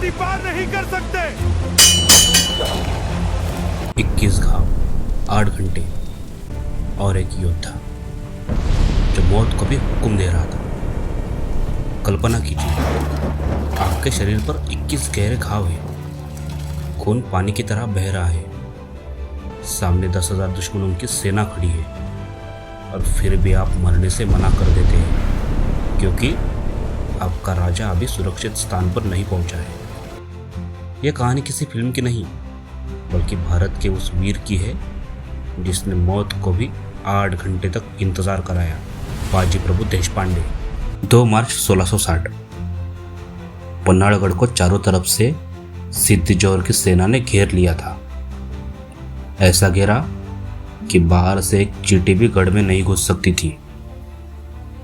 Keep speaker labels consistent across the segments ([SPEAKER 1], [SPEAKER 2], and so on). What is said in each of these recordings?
[SPEAKER 1] नदी पार नहीं कर सकते।
[SPEAKER 2] 21 घाव, 8 घंटे और एक योद्धा जो मौत को भी हुक्म दे रहा था। कल्पना कीजिए, आपके शरीर पर 21 गहरे घाव हैं, खून पानी की तरह बह रहा है, सामने 10,000 दुश्मनों की सेना खड़ी है और फिर भी आप मरने से मना कर देते हैं क्योंकि आपका राजा अभी सुरक्षित स्थान पर नहीं पहुंचा है। यह कहानी किसी फिल्म की नहीं बल्कि भारत के उस वीर की है जिसने मौत को भी 8 घंटे तक इंतजार कराया। बाजी प्रभु देशपांडे। 2 मार्च 1660 पन्हाड़गढ़ को चारों तरफ से सिद्ध जोहर की सेना ने घेर लिया था। ऐसा घेरा कि बाहर से एक चींटी भी गढ़ में नहीं घुस सकती थी।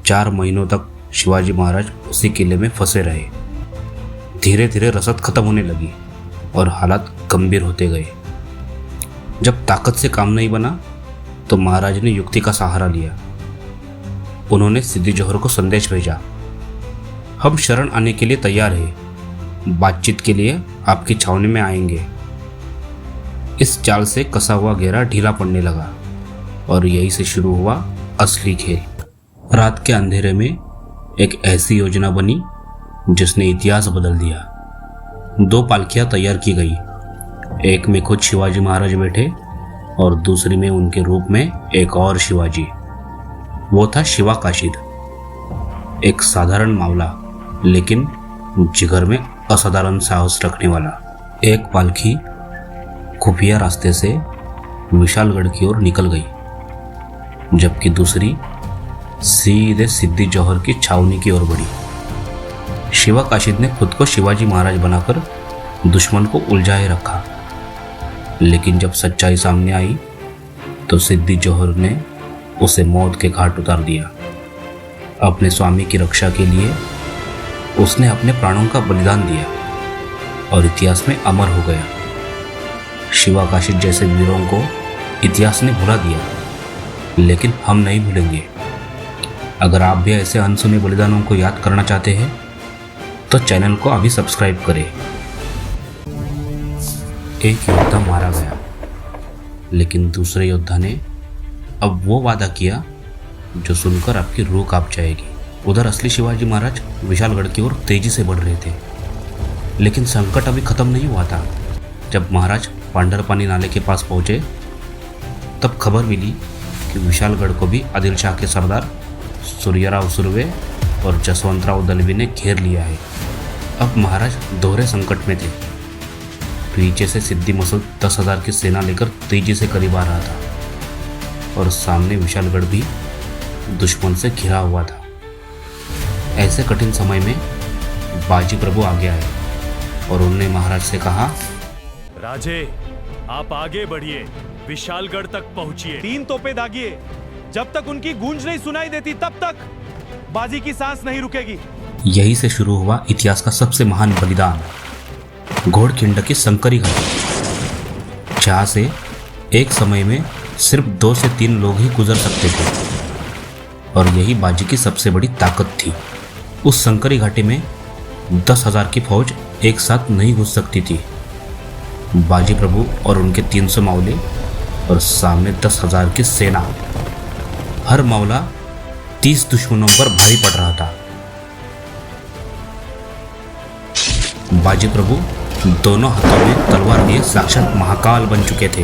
[SPEAKER 2] 4 महीनों तक शिवाजी महाराज उसी किले में फंसे रहे। धीरे धीरे रसद खत्म होने लगी और हालात गंभीर होते गए। जब ताकत से काम नहीं बना तो महाराज ने युक्ति का सहारा लिया। उन्होंने सिद्दी जोहर को संदेश भेजा, हम शरण आने के लिए तैयार हैं, बातचीत के लिए आपकी छावनी में आएंगे। इस चाल से कसा हुआ घेरा ढीला पड़ने लगा और यही से शुरू हुआ असली खेल। रात के अंधेरे में एक ऐसी योजना बनी जिसने इतिहास बदल दिया। 2 पालकियां तैयार की गई, एक में खुद शिवाजी महाराज बैठे और दूसरी में उनके रूप में एक और शिवाजी। वो था शिवा काशिद, एक साधारण मावला लेकिन जिगर में असाधारण साहस रखने वाला। एक पालकी खुफिया रास्ते से विशालगढ़ की ओर निकल गई जबकि दूसरी सीधे सिद्दी जोहर की छावनी की ओर बढ़ी। शिवा काशिद ने खुद को शिवाजी महाराज बनाकर दुश्मन को उलझाए रखा, लेकिन जब सच्चाई सामने आई तो सिद्दी जोहर ने उसे मौत के घाट उतार दिया। अपने स्वामी की रक्षा के लिए उसने अपने प्राणों का बलिदान दिया और इतिहास में अमर हो गया। शिवा काशिद जैसे वीरों को इतिहास ने भुला दिया, लेकिन हम नहीं भूलेंगे। अगर आप भी ऐसे अनसुने बलिदानों को याद करना चाहते हैं तो चैनल को अभी सब्सक्राइब करें। एक योद्धा मारा गया, लेकिन दूसरे योद्धा ने अब वो वादा किया जो सुनकर आपकी रूह कांप जाएगी। उधर असली शिवाजी महाराज विशालगढ़ की ओर तेजी से बढ़ रहे थे, लेकिन संकट अभी खत्म नहीं हुआ था। जब महाराज पांडरपानी नाले के पास पहुंचे तब खबर मिली कि विशालगढ़ को भी आदिल शाह के सरदार सूर्यराव सुर्वे और जसवंतराव दलवी ने घेर लिया है। अब महाराज दोहरे संकट में थे। पीछे से सिद्दी मसूद 10,000 की सेना लेकर तेजी से करीब आ रहा था और सामने विशालगढ़ भी दुश्मन से घिरा हुआ था। ऐसे कठिन समय में बाजी प्रभु आगे आए और उन्होंने महाराज से कहा,
[SPEAKER 1] राजे आप आगे बढ़िए, विशालगढ़ तक पहुंचिए, 3 तोपें दागिए, जब तक उनकी गूंज नहीं सुनाई देती तब तक बाजी की सांस नहीं रुकेगी।
[SPEAKER 2] यही से शुरू हुआ इतिहास का सबसे महान बलिदान, घोड़खिंड की संकरी घाटी, जहां से एक समय में सिर्फ 2 से 3 लोग ही गुजर सकते थे और यही बाजी की सबसे बड़ी ताकत थी। उस संकरी घाटी में 10,000 की फौज एक साथ नहीं घुस सकती थी। बाजी प्रभु और उनके 300 मावले और सामने 10,000 की सेना। हर मावला 30 दुश्मनों पर भारी पड़ रहा था। बाजी प्रभु दोनों हाथों में तलवार लिए साक्षात महाकाल बन चुके थे।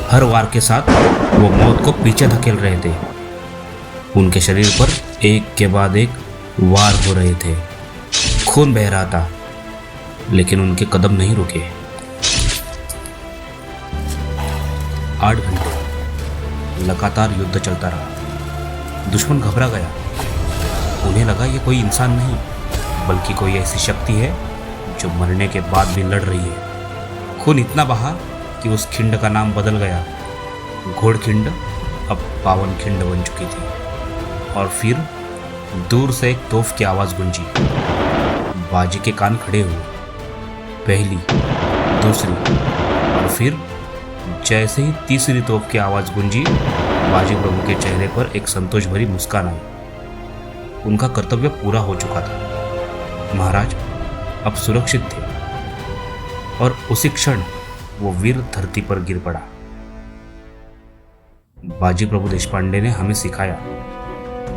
[SPEAKER 2] हर वार के साथ वो मौत को पीछे धकेल रहे थे। उनके शरीर पर एक के बाद एक वार हो रहे थे, खून बह रहा था, लेकिन उनके कदम नहीं रुके। 8 घंटे लगातार युद्ध चलता रहा। दुश्मन घबरा गया। उन्हें लगा ये कोई इंसान नहीं बल्कि कोई ऐसी शक्ति है जो मरने के बाद भी लड़ रही है। खून इतना बहा कि उस खिंड का नाम बदल गया। घोड़खिंड अब पावन खिंड बन चुकी थी। और फिर दूर से एक तोफ की आवाज़ गूंजी। बाजी के कान खड़े हुए। पहली, दूसरी और फिर जैसे ही तीसरी तोप की आवाज़ गूंजी, बाजी प्रभु के चेहरे पर एक संतोष भरी मुस्कान आई। उनका कर्तव्य पूरा हो चुका था। महाराज, अब सुरक्षित थे और उसी क्षण वो वीर धरती पर गिर पड़ा। बाजी प्रभु देशपांडे ने हमें सिखाया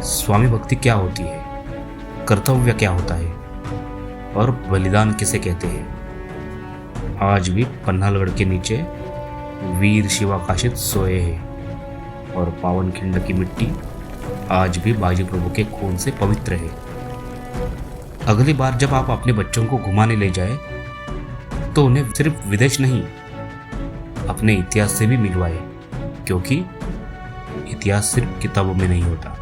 [SPEAKER 2] स्वामी भक्ति क्या होती है, कर्तव्य क्या होता है और बलिदान किसे कहते हैं। आज भी पन्हालगढ़ के नीचे वीर शिवाकाशित सोए हैं और पावन खिंड की मिट्टी आज भी बाजी प्रभु के खून से पवित्र है। अगली बार जब आप अपने बच्चों को घुमाने ले जाए तो उन्हें सिर्फ विदेश नहीं, अपने इतिहास से भी मिलवाए, क्योंकि इतिहास सिर्फ किताबों में नहीं होता।